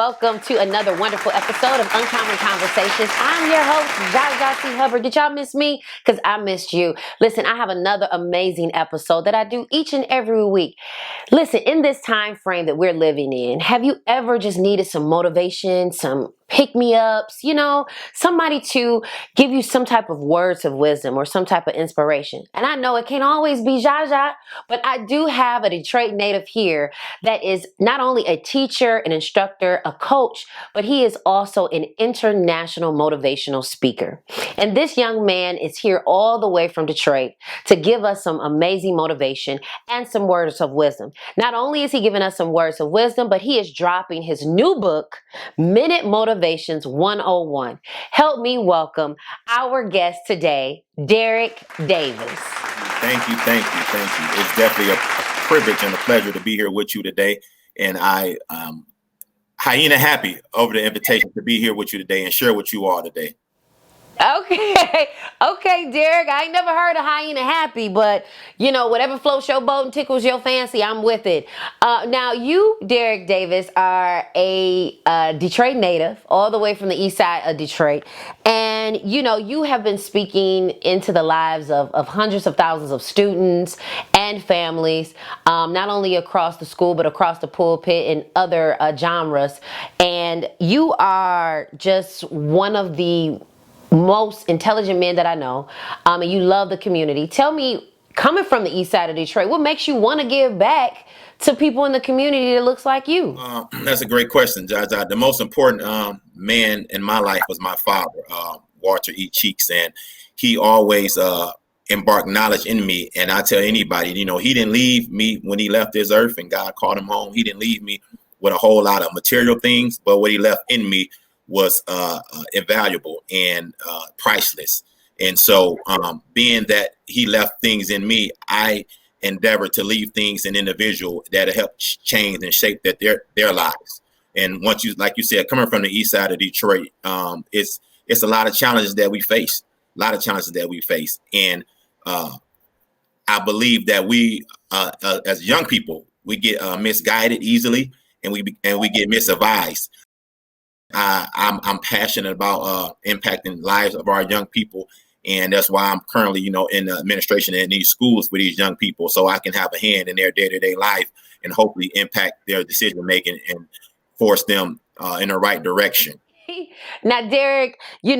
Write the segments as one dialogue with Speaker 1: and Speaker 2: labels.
Speaker 1: welcome to another wonderful episode of Uncommon Conversations. I'm your host, Jaja C. Hubbard. Did y'all miss me? Because I missed you. Listen, I have another amazing episode that I do each and every week. Listen, in this time frame that we're living in, have you ever just needed some motivation, some pick-me-ups, somebody to give you some type of words of wisdom or some type of inspiration? And I know it can't always be Jaja, but I do have a Detroit native here that is not only a teacher, an instructor, a coach, but he is also an international motivational speaker. And this young man is here all the way from Detroit to give us some amazing motivation and some words of wisdom. Not only is he giving us some words of wisdom, but he is dropping his new book, Minute Motivations 101. Help me welcome our guest today, Derrick Davis.
Speaker 2: Thank you. It's definitely a privilege and a pleasure to be here with you today. And I hyena happy over the invitation to be here with you today and share with you all today.
Speaker 1: Okay, Derrick. I ain't never heard of hyena happy, but whatever floats your boat and tickles your fancy, I'm with it. Now, you, Derrick Davis, are a Detroit native, all the way from the east side of Detroit, and you have been speaking into the lives of hundreds of thousands of students and families, not only across the school but across the pulpit and other genres. And you are just one of the most intelligent men that I know, and you love the community. Tell me, coming from the east side of Detroit, what makes you want to give back to people in the community that looks like you?
Speaker 2: That's a great question, Jaja. The most important man in my life was my father, Walter E. Cheeks, and he always embarked knowledge in me. And I tell anybody, he didn't leave me when he left this earth and God called him home. He didn't leave me with a whole lot of material things, but what he left in me was invaluable and priceless. And so being that he left things in me, I endeavor to leave things in individual that help change and shape their lives. And once you, like you said, coming from the east side of Detroit, it's a lot of challenges that we face, And I believe that we, as young people, we get misguided easily and we get misadvised. I'm passionate about impacting lives of our young people, and that's why I'm currently, in the administration in these schools with these young people, so I can have a hand in their day-to-day life and hopefully impact their decision making and force them in the right direction.
Speaker 1: Now, Derrick, you're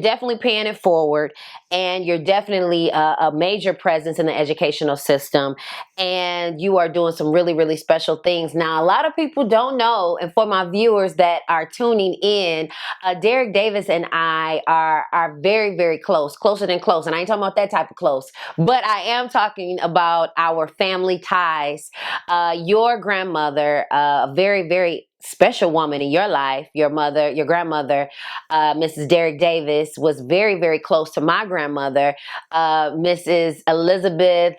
Speaker 1: definitely paying it forward, and you're definitely a major presence in the educational system, and you are doing some really, really special things. Now, a lot of people don't know, and for my viewers that are tuning in, Derrick Davis and I are very, very close, closer than close, and I ain't talking about that type of close, but I am talking about our family ties. Your grandmother, a very, very special woman in your life, your grandmother, Mrs. Derrick Davis, was very, very close to my grandmother, Mrs. Elizabeth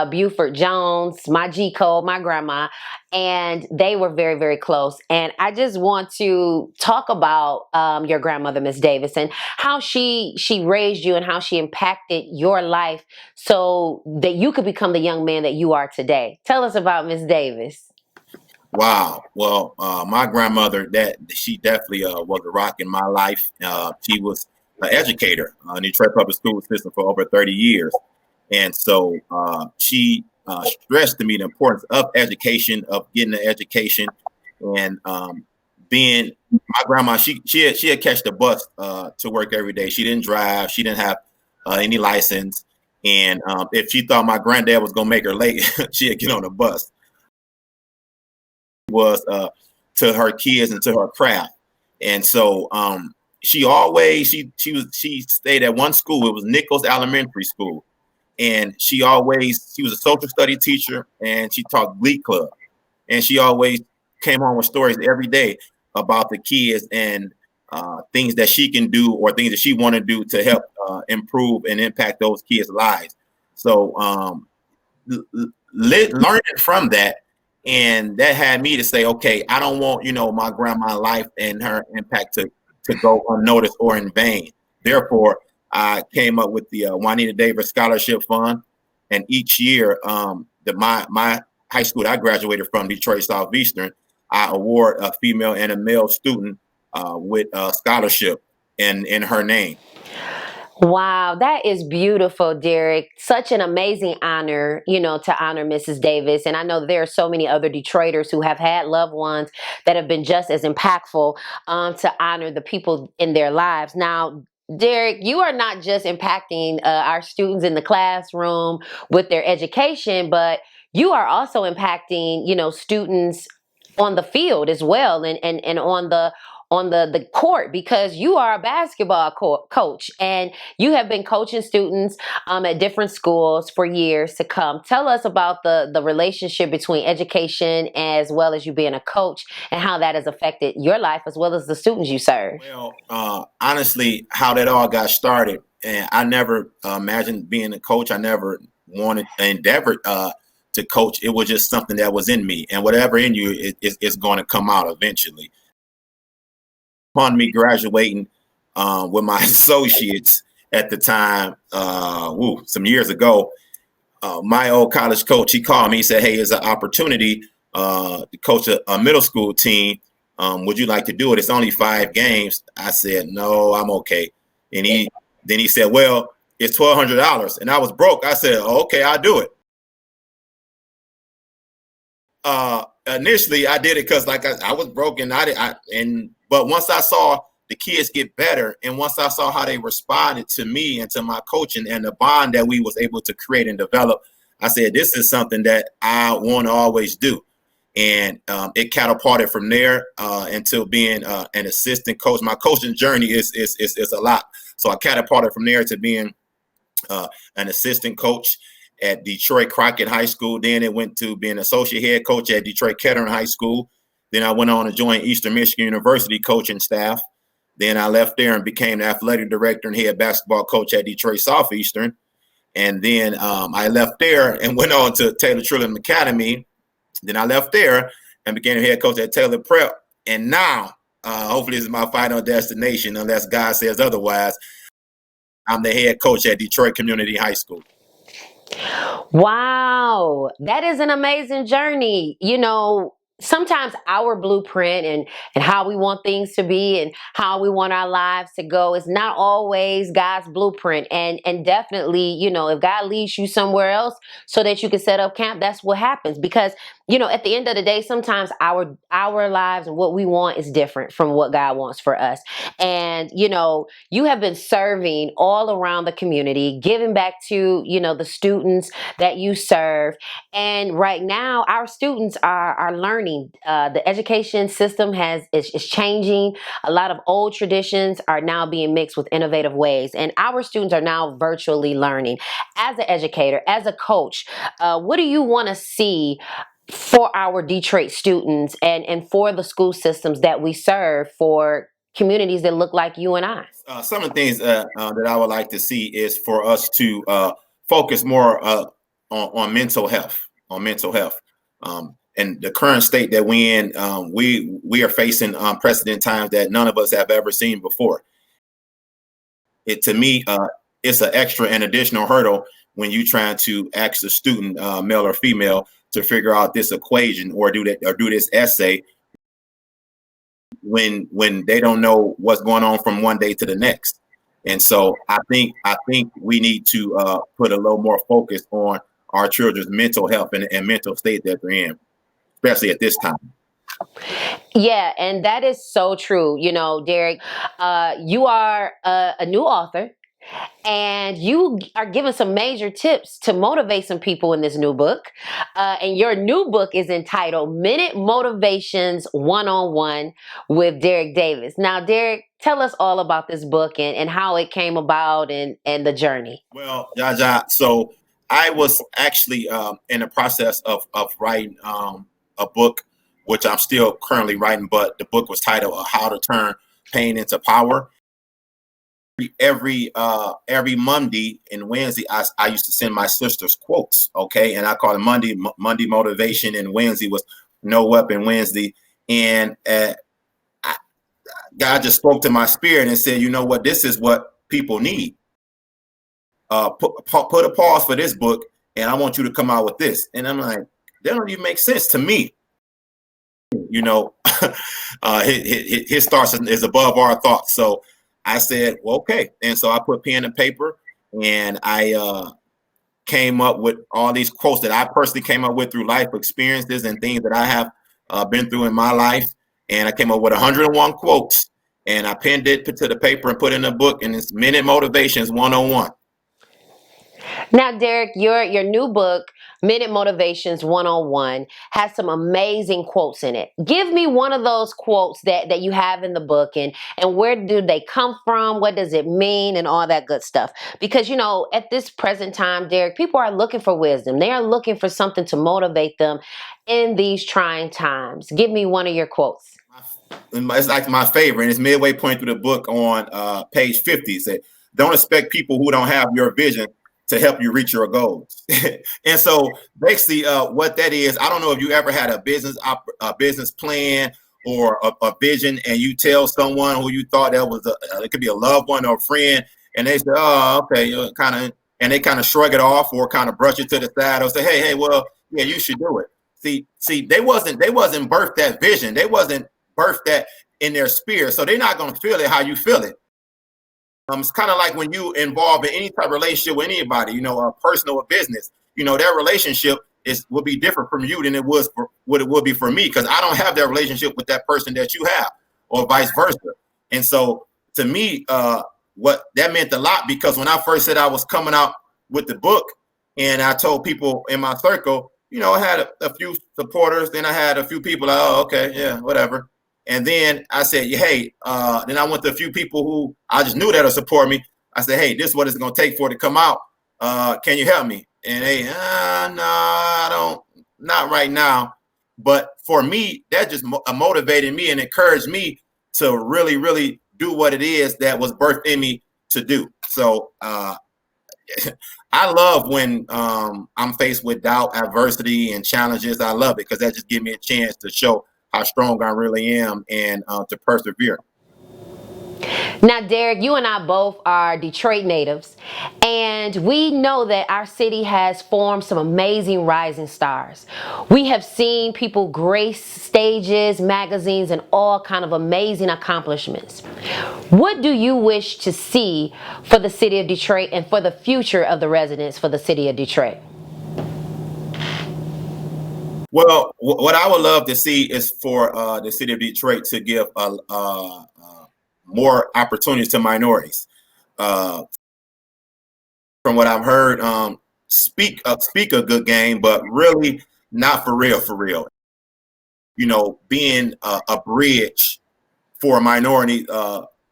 Speaker 1: Buford Jones, my G code, my grandma, and they were very, very close. And I just want to talk about your grandmother, Miss Davis, and how she raised you and how she impacted your life so that you could become the young man that you are today. Tell us about Miss Davis.
Speaker 2: Wow. Well, my grandmother, she definitely was a rock in my life. She was an educator in the Detroit public school system for over 30 years. And so she stressed to me the importance of education, of getting an education, and being my grandma. She had catch the bus to work every day. She didn't drive. She didn't have any license. And if she thought my granddad was going to make her late, she'd get on the bus. Was to her kids and to her craft. And so she stayed at one school. It was Nichols Elementary School. And she was a social study teacher, and she taught Glee Club. And she always came home with stories every day about the kids and things that she can do or things that she want to do to help improve and impact those kids' lives. So learning from that, and that had me to say, okay, I don't want, my grandma's life and her impact to go unnoticed or in vain. Therefore, I came up with the Juanita Davis Scholarship Fund. And each year, my high school that I graduated from, Detroit Southeastern, I award a female and a male student with a scholarship in her name.
Speaker 1: Wow, that is beautiful, Derrick. Such an amazing honor, to honor Mrs. Davis. And I know there are so many other Detroiters who have had loved ones that have been just as impactful to honor the people in their lives. Now, Derrick, you are not just impacting our students in the classroom with their education, but you are also impacting, students on the field as well, and on the court, because you are a basketball coach and you have been coaching students at different schools for years to come. Tell us about the relationship between education as well as you being a coach, and how that has affected your life as well as the students you serve.
Speaker 2: Well, honestly, how that all got started, and I never imagined being a coach. I never wanted, endeavored to coach. It was just something that was in me, and whatever in you is going to come out eventually. Upon me graduating with my associates at the time, some years ago, my old college coach, he called me. He said, "Hey, it's an opportunity to coach a middle school team. Would you like to do it? It's only 5 games." I said, "No, I'm okay." And he said, "Well, it's $1,200," and I was broke. I said, "Oh, okay, I'll do it." Initially, I did it because, like, I was broken. But once I saw the kids get better, and once I saw how they responded to me and to my coaching and the bond that we was able to create and develop, I said, "This is something that I want to always do." And it catapulted from there into being an assistant coach. My coaching journey is a lot, so I catapulted from there to being an assistant coach at Detroit Crockett High School. Then it went to being associate head coach at Detroit Kettering High School. Then I went on to join Eastern Michigan University coaching staff. Then I left there and became the athletic director and head basketball coach at Detroit Southeastern. And then I left there and went on to Taylor Trillium Academy. Then I left there and became head coach at Taylor Prep. And now, hopefully this is my final destination, unless God says otherwise, I'm the head coach at Detroit Community High School.
Speaker 1: Wow, that is an amazing journey. Sometimes our blueprint and how we want things to be and how we want our lives to go is not always God's blueprint. And definitely, if God leads you somewhere else so that you can set up camp, that's what happens. Because, at the end of the day, sometimes our lives and what we want is different from what God wants for us. And, you have been serving all around the community, giving back to, the students that you serve. And right now, our students are learning. The education system is changing. A lot of old traditions are now being mixed with innovative ways, and our students are now virtually learning. As an educator, as a coach, what do you want to see for our Detroit students and for the school systems that we serve, for communities that look like you and I?
Speaker 2: Some of the things that I would like to see is for us to focus more on mental health, and the current state that we in. We are facing unprecedented times that none of us have ever seen before. It, to me, it's an extra and additional hurdle when you trying to ask a student, male or female, to figure out this equation or do this essay when they don't know what's going on from one day to the next. And so I think we need to put a little more focus on our children's mental health and mental state that they're in, especially at this time.
Speaker 1: Yeah, and that is so true. Derrick, you are a new author, and you are giving some major tips to motivate some people in this new book. And your new book is entitled Minute Motivations One-on-One with Derrick Davis. Now, Derrick, tell us all about this book and how it came about and the journey.
Speaker 2: Well, Jaja, so I was actually in the process of writing a book, which I'm still currently writing, but the book was titled How to Turn Pain into Power. Every Monday and Wednesday, I used to send my sisters quotes, okay, and I call it Monday motivation, and Wednesday was No Weapon Wednesday, and God just spoke to my spirit and said, "You know what? This is what people need. Put a pause for this book, and I want you to come out with this." And I'm like, that don't even make sense to me. his thoughts is above our thoughts. So I said, well, okay. And so I put pen and paper, and I came up with all these quotes that I personally came up with through life experiences and things that I have been through in my life. And I came up with 101 quotes, and I penned it to the paper and put it in a book, and it's Minute Motivations 101.
Speaker 1: Now, Derrick, your new book, Minute Motivations 101, has some amazing quotes in it. Give me one of those quotes that you have in the book, and where do they come from? What does it mean? And all that good stuff. Because, at this present time, Derrick, people are looking for wisdom. They are looking for something to motivate them in these trying times. Give me one of your quotes.
Speaker 2: It's like my favorite. And it's midway point through the book on page 50. It said, don't expect people who don't have your vision to help you reach your goals. And so basically what that is, I don't know if you ever had a business plan or a vision, and you tell someone who you thought that was it could be a loved one or a friend, and they say, oh, okay, and they kind of shrug it off or kind of brush it to the side or say, hey, well, yeah, you should do it. See, they wasn't birthed that vision. They wasn't birthed that in their spirit. So they're not going to feel it how you feel it. It's kind of like when you involve in any type of relationship with anybody, personal or business, their relationship will be different from you than what it would be for me, because I don't have that relationship with that person that you have, or vice versa. And so to me, what that meant a lot, because when I first said I was coming out with the book, and I told people in my circle, I had a few supporters, then I had a few people like, oh, okay, yeah, whatever. And then I said, hey, then I went to a few people who I just knew that'll support me. I said, hey, this is what it's going to take for it to come out. Can you help me? And they, no, I don't, not right now. But for me, that just motivated me and encouraged me to really, really do what it is that was birthed in me to do. So I love when I'm faced with doubt, adversity, and challenges. I love it because that just gives me a chance to show how strong I really am and to persevere.
Speaker 1: Now, Derrick, you and I both are Detroit natives, and we know that our city has formed some amazing rising stars. We have seen people grace stages, magazines, and all kind of amazing accomplishments. What do you wish to see for the city of Detroit and for the future of the residents for the city of Detroit?
Speaker 2: Well, what I would love to see is for the city of Detroit to give more opportunities to minorities. From what I've heard, speak a good game, but really not for real, for real. Being a bridge for minority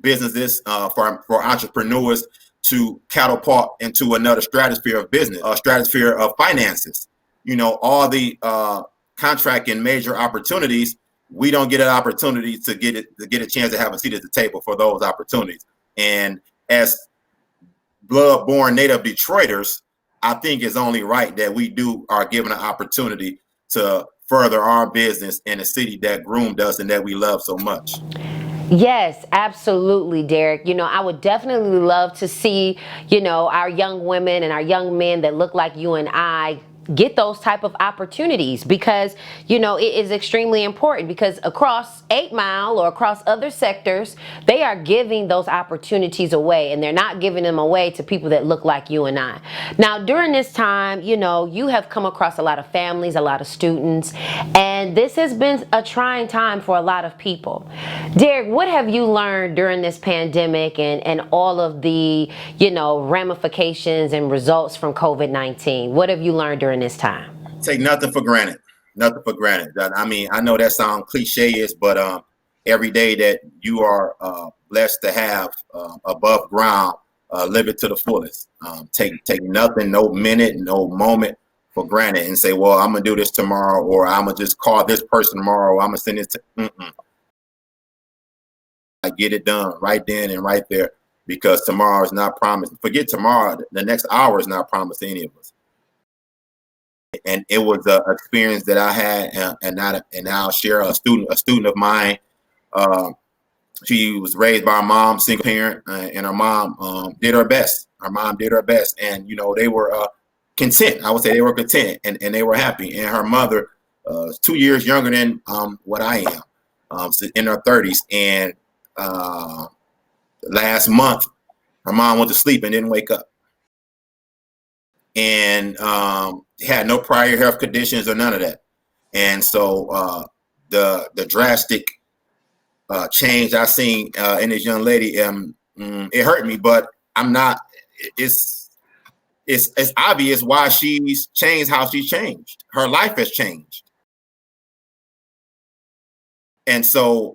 Speaker 2: businesses, for entrepreneurs to catapult into another stratosphere of business, a stratosphere of finances. All the contract and major opportunities, we don't get an opportunity to get a chance to have a seat at the table for those opportunities. And as blood-born native Detroiters, I think it's only right that we are given an opportunity to further our business in a city that groomed us and that we love so much.
Speaker 1: Yes, absolutely, Derrick. I would definitely love to see, our young women and our young men that look like you and I get those type of opportunities, because it is extremely important, because across 8 Mile or across other sectors, they are giving those opportunities away, and they're not giving them away to people that look like you and I. Now, during this time, you have come across a lot of families, a lot of students, and this has been a trying time for a lot of people. Derrick, what have you learned during this pandemic and all of the ramifications and results from COVID-19? What have you learned during this time?
Speaker 2: Take nothing for granted. Nothing for granted. I mean, I know that sounds cliche-ish, but every day that you are blessed to have above ground, live it to the fullest. Take nothing, no minute, no moment for granted, and say, well, I'm gonna do this tomorrow, or I'm gonna just call this person tomorrow, or I'm gonna send it to. I get it done right then and right there, because tomorrow is not promised. Forget tomorrow. The next hour is not promised to any of us. And it was an experience that I had, and I'll share a student of mine. She was raised by her mom, single parent, and her mom did her best. Her mom did her best, and they were content. I would say they were content, and they were happy. And her mother 2 years younger than what I am, in her 30s. And last month, her mom went to sleep and didn't wake up, and had no prior health conditions or none of that. And so the drastic change I seen in this young lady, it hurt me, but I'm not. It's obvious why she's changed how she's changed. Her life has changed. And so,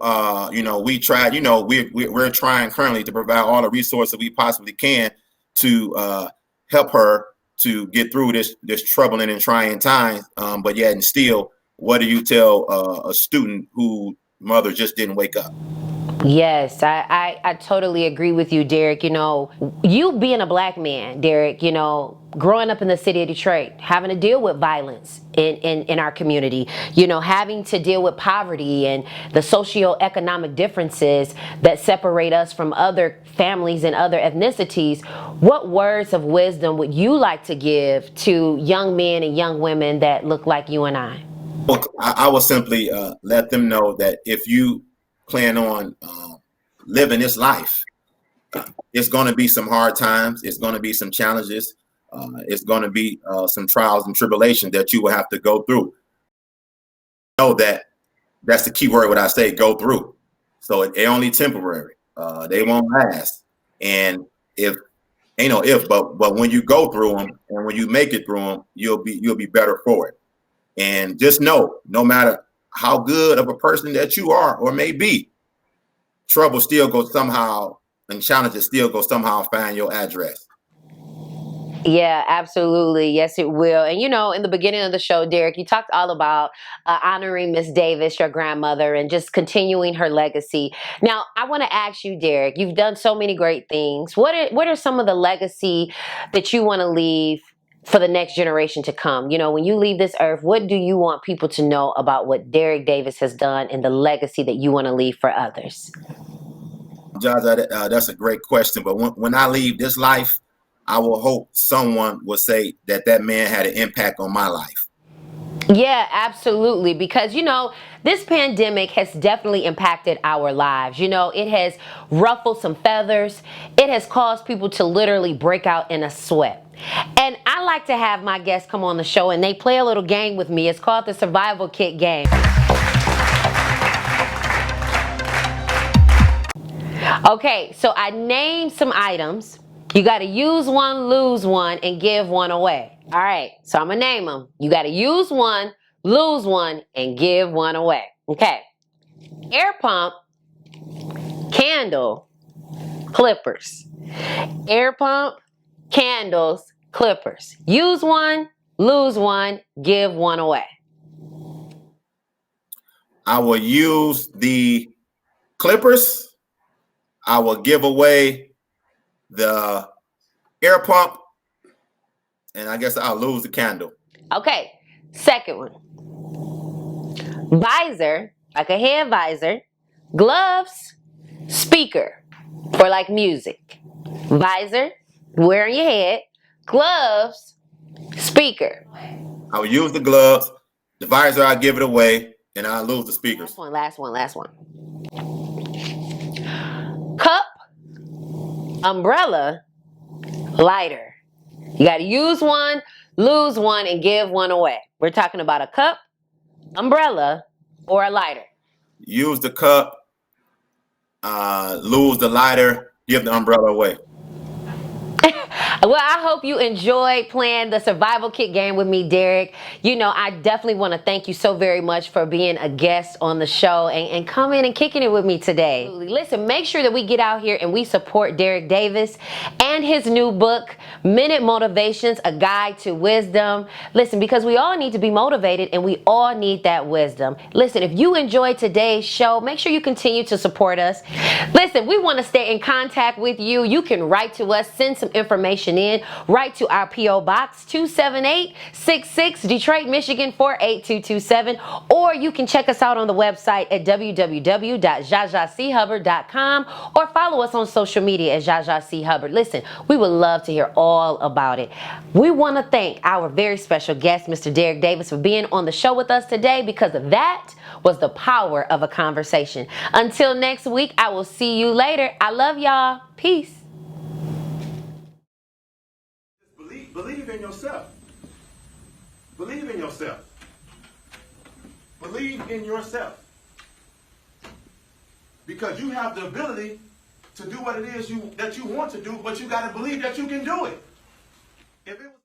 Speaker 2: we tried, we're trying currently to provide all the resources we possibly can to help her to get through this troubling and trying times. But yet and still, what do you tell a student whose mother just didn't wake up?
Speaker 1: Yes, I totally agree with you, Derrick. You being a black man, Derrick, growing up in the city of Detroit, having to deal with violence in our community, having to deal with poverty and the socioeconomic differences that separate us from other families and other ethnicities. What words of wisdom would you like to give to young men and young women that look like you and I?
Speaker 2: Well, I will simply let them know that if you plan on living this life, it's going to be some hard times. It's going to be some challenges. It's going to be some trials and tribulations that you will have to go through. Know that that's the key word when I say go through. So they're only temporary. They won't last. And but when you go through them and when you make it through them, you'll be better for it. And just know, no matter how good of a person that you are or may be, trouble still goes somehow, and challenges still go somehow find your address.
Speaker 1: Yeah, absolutely. Yes, it will. And in the beginning of the show, Derrick, you talked all about honoring Miss Davis, your grandmother, and just continuing her legacy. Now, I want to ask you, Derrick, you've done so many great things. What are some of the legacy that you want to leave for the next generation to come? When you leave this earth, what do you want people to know about what Derrick Davis has done and the legacy that you want to leave for others?
Speaker 2: Josh, that's a great question. But when I leave this life, I will hope someone will say that man had an impact on my life.
Speaker 1: Yeah, absolutely. Because, this pandemic has definitely impacted our lives. It has ruffled some feathers. It has caused people to literally break out in a sweat. And I like to have my guests come on the show and they play a little game with me. It's called the Survival Kit game. Okay, so I named some items. You got to use one, lose one, and give one away. All right, so I'm going to name them. You got to use one, lose one, and give one away. Okay. Air pump, candle, clippers. Air pump, candles, clippers. Use one, lose one, give one away.
Speaker 2: I will use the clippers. I will give away the air pump, and I guess I'll lose the candle.
Speaker 1: Okay, second one. Visor, like a head visor, gloves, speaker for like music. Visor, wearing your head, gloves, speaker.
Speaker 2: I will use the gloves, the visor, I'll give it away, and I'll lose the speakers.
Speaker 1: Last one. Cup, umbrella, lighter. You got to use one, lose one, and give one away. We're talking about a cup, umbrella, or a lighter.
Speaker 2: Use the cup, lose the lighter, give the umbrella away.
Speaker 1: Well, I hope you enjoyed playing the Survival Kit game with me, Derrick. I definitely want to thank you so very much for being a guest on the show and coming and kicking it with me today. Listen, make sure that we get out here and we support Derrick Davis and his new book, Minute Motivations, A Guide to Wisdom. Listen, because we all need to be motivated and we all need that wisdom. Listen, if you enjoyed today's show, make sure you continue to support us. Listen, we want to stay in contact with you. You can write to us, send some information information in, write to our P.O. Box 27866, Detroit, Michigan 48227, or you can check us out on the website at www.jajachubbard.com or follow us on social media at Jaja C. Hubbard. Listen, we would love to hear all about it. We want to thank our very special guest, Mr. Derrick Davis, for being on the show with us today, because of that was the power of a conversation. Until next week, I will see you later. I love y'all. Peace.
Speaker 3: Believe in yourself. Believe in yourself. Believe in yourself. Because you have the ability to do what it is that you want to do, but you got to believe that you can do it. If it was